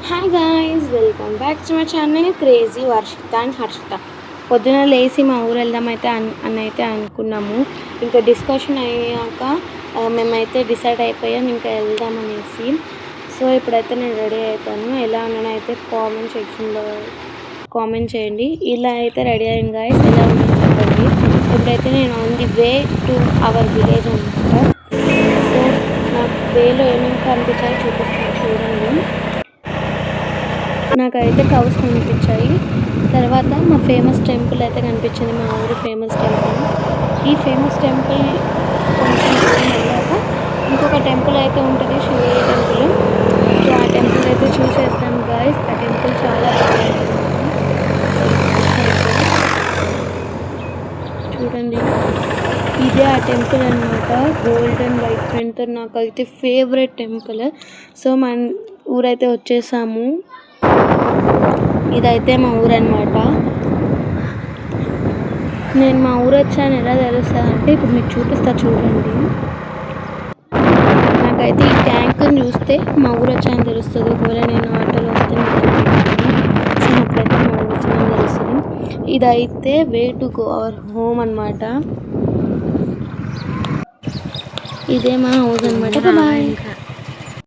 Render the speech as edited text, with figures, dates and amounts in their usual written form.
Hi guys, welcome back to my channel crazy Varshitha and Harshitha. పొద్దున లేచి మా ఊరు వెళ్దాం అయితే అనుకున్నాము. ఇంకా డిస్కషన్ అయ్యాక మేమైతే డిసైడ్ అయిపోయాం ఇంకా వెళ్దాం అనేసి. సో ఇప్పుడైతే నేను రెడీ అవుతాను. ఎలా ఉన్నానో అయితే కామెంట్ సెక్షన్లో కామెంట్ చేయండి. ఇలా అయితే రెడీ అయ్యాను గాయ్స్, ఎలా ఉన్నాను చెప్పండి. ఇప్పుడైతే నేను on the way to our village అనమాట. సో నాకు వేలో ఏమేమి కనిపించాయో చూపిస్తాను చూడండి. నాకైతే కౌస్ కనిపించాయి. తర్వాత మా ఫేమస్ టెంపుల్ అయితే కనిపించింది, మా ఊరి ఫేమస్ టెంపుల్. ఈ ఫేమస్ టెంపుల్ కొంచెం దూరం వెళ్ళాక ఇంకొక టెంపుల్ అయితే ఉంటుంది, శివయ్య టెంపుల్. సో ఆ టెంపుల్ అయితే చూసేద్దాం గాయస్. ఆ టెంపుల్ చాలా బాగుంటుంది చూడండి. ఇదే ఆ టెంపుల్ అనమాట, గోల్డ్ అండ్ వైట్ పెయింట్తో నాకైతే ఫేవరెట్ టెంపుల్. సో మన ఊరైతే వచ్చేసాము. ఇదైతే మా ఊరు అనమాట. నేను మా ఊరు వచ్చాను ఎలా తెలుస్తుంది అంటే ఇప్పుడు మీకు చూపిస్తా చూడండి. నాకైతే ఈ ట్యాంక్ని చూస్తే మా ఊరు వచ్చాయని తెలుస్తుంది. ఒకవేళ నేను ఆటోలో వస్తే సో అప్పుడైతే మా ఊరు వచ్చాయని తెలుస్తుంది. ఇదైతే way to go our home అనమాట. ఇదే మా హౌస్ అనమాట. బాయ్.